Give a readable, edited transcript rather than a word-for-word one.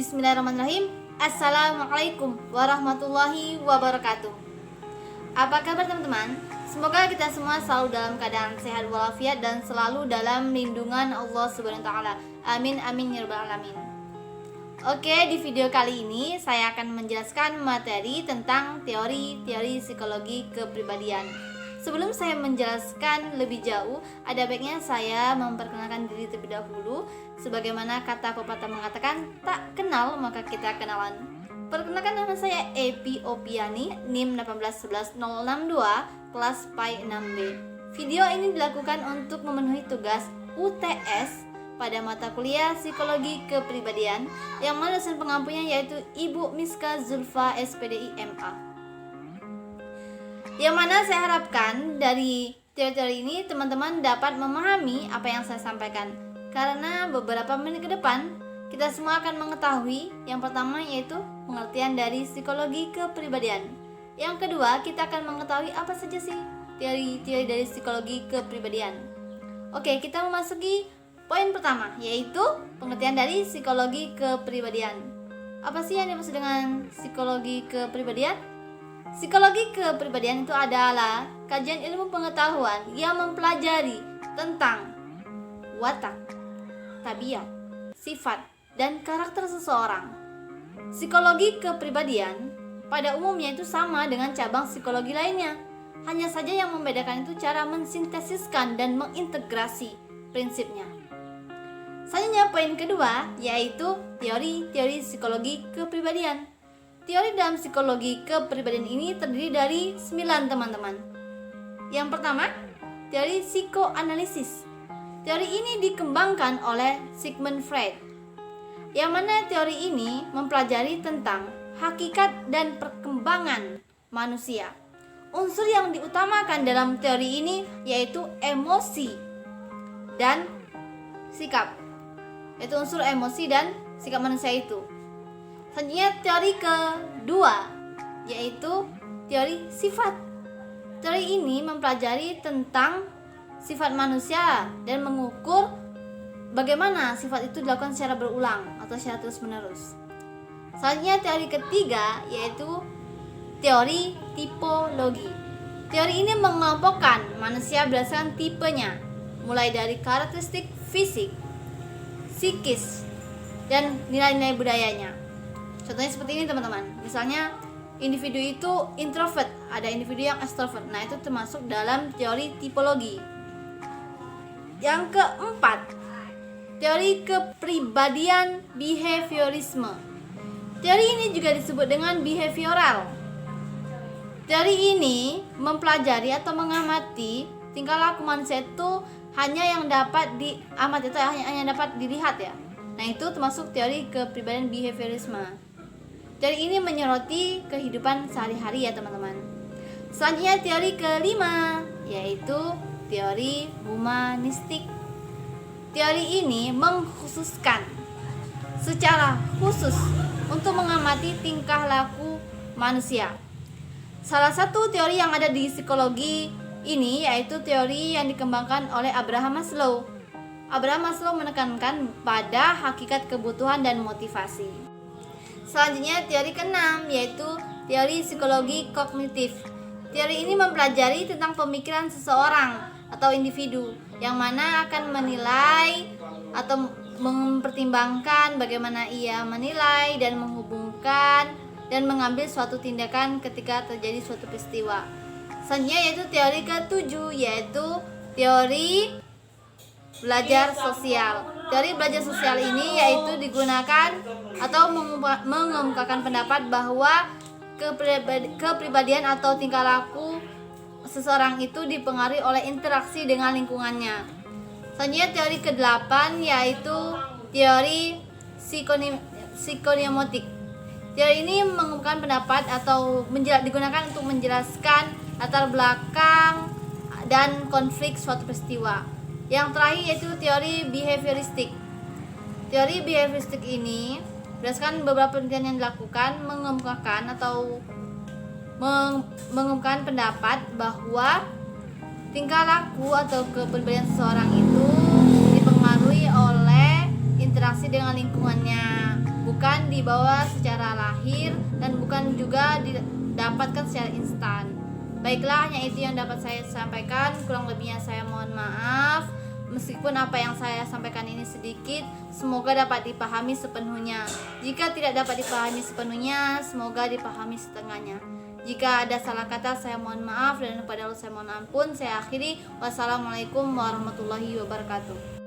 Bismillahirrahmanirrahim. Assalamualaikum warahmatullahi wabarakatuh. Apa kabar teman-teman? Semoga kita semua selalu dalam keadaan sehat walafiat dan selalu dalam lindungan Allah Subhanahu wa taala. Amin amin ya rabbal alamin. Oke, di video kali ini saya akan menjelaskan materi tentang teori psikologi kepribadian. Sebelum saya menjelaskan lebih jauh, ada baiknya saya memperkenalkan diri terlebih dahulu. Sebagaimana kata pepatah mengatakan, tak kenal maka kita kenalan. Perkenalkan, nama saya Epi Opiani, NIM 1811062, kelas PAI 6B. Video ini dilakukan untuk memenuhi tugas UTS pada mata kuliah Psikologi Kepribadian yang mana dosen pengampunya yaitu Ibu Miska Zulfa SPDI MA. Yang mana saya harapkan dari teori-teori ini teman-teman dapat memahami apa yang saya sampaikan. Karena beberapa menit ke depan kita semua akan mengetahui yang pertama yaitu pengertian dari psikologi kepribadian. Yang kedua, kita akan mengetahui apa saja sih teori-teori dari psikologi kepribadian. Oke, kita memasuki poin pertama yaitu pengertian dari psikologi kepribadian. Apa sih yang dimaksud dengan psikologi kepribadian? Psikologi kepribadian itu adalah kajian ilmu pengetahuan yang mempelajari tentang watak, tabiat, sifat, dan karakter seseorang. Psikologi kepribadian pada umumnya itu sama dengan cabang psikologi lainnya. Hanya saja yang membedakan itu cara mensintesiskan dan mengintegrasi prinsipnya. Selanjutnya poin kedua yaitu teori psikologi kepribadian. Teori dalam psikologi kepribadian ini terdiri dari 9 teman-teman. Yang pertama, teori psikoanalisis. Teori ini dikembangkan oleh Sigmund Freud. Yang mana teori ini mempelajari tentang hakikat dan perkembangan manusia. Unsur yang diutamakan dalam teori ini yaitu emosi dan sikap. Yaitu unsur emosi dan sikap manusia itu. Selanjutnya teori kedua yaitu teori sifat. Teori ini mempelajari tentang sifat manusia dan mengukur bagaimana sifat itu dilakukan secara berulang atau secara terus-menerus. Selanjutnya teori ketiga yaitu teori tipologi. Teori ini mengelompokkan manusia berdasarkan tipenya, mulai dari karakteristik fisik, psikis, dan nilai-nilai budayanya. Contohnya seperti ini teman-teman. Misalnya individu itu introvert, ada individu yang extrovert. Nah, itu termasuk dalam teori tipologi. Yang keempat, teori kepribadian behaviorisme. Teori ini juga disebut dengan behavioral. Teori ini mempelajari atau mengamati tingkah laku manusia itu hanya yang dapat diamati atau hanya dapat dilihat ya. Nah, itu termasuk teori kepribadian behaviorisme. Teori ini menyoroti kehidupan sehari-hari ya teman-teman. Selanjutnya teori kelima yaitu teori humanistik. Teori ini mengkhususkan secara khusus untuk mengamati tingkah laku manusia. Salah satu teori yang ada di psikologi ini yaitu teori yang dikembangkan oleh Abraham Maslow. Abraham Maslow menekankan pada hakikat kebutuhan dan motivasi. Selanjutnya teori keenam yaitu teori psikologi kognitif. Teori ini mempelajari tentang pemikiran seseorang atau individu yang mana akan menilai atau mempertimbangkan bagaimana ia menilai dan menghubungkan dan mengambil suatu tindakan ketika terjadi suatu peristiwa. Selanjutnya yaitu teori ketujuh yaitu teori belajar sosial. Teori belajar sosial ini yaitu digunakan atau mengemukakan pendapat bahwa kepribadian atau tingkah laku seseorang itu dipengaruhi oleh interaksi dengan lingkungannya. Selanjutnya teori ke-8 yaitu teori psikoneurotik. Teori ini mengemukakan pendapat atau digunakan untuk menjelaskan latar belakang dan konflik suatu peristiwa. Yang terakhir yaitu teori behavioristik. Teori behavioristik ini berdasarkan beberapa penelitian yang dilakukan mengemukakan atau mengemukakan pendapat bahwa tingkah laku atau kepribadian seseorang itu dipengaruhi oleh interaksi dengan lingkungannya, bukan dibawa secara lahir dan bukan juga didapatkan secara instan. Baiklah, hanya itu yang dapat saya sampaikan. Kurang lebihnya saya mohon maaf. Meskipun apa yang saya sampaikan ini sedikit, semoga dapat dipahami sepenuhnya. Jika tidak dapat dipahami sepenuhnya, semoga dipahami setengahnya. Jika ada salah kata, saya mohon maaf, dan kepada Allah saya mohon ampun. Saya akhiri. Wassalamualaikum warahmatullahi wabarakatuh.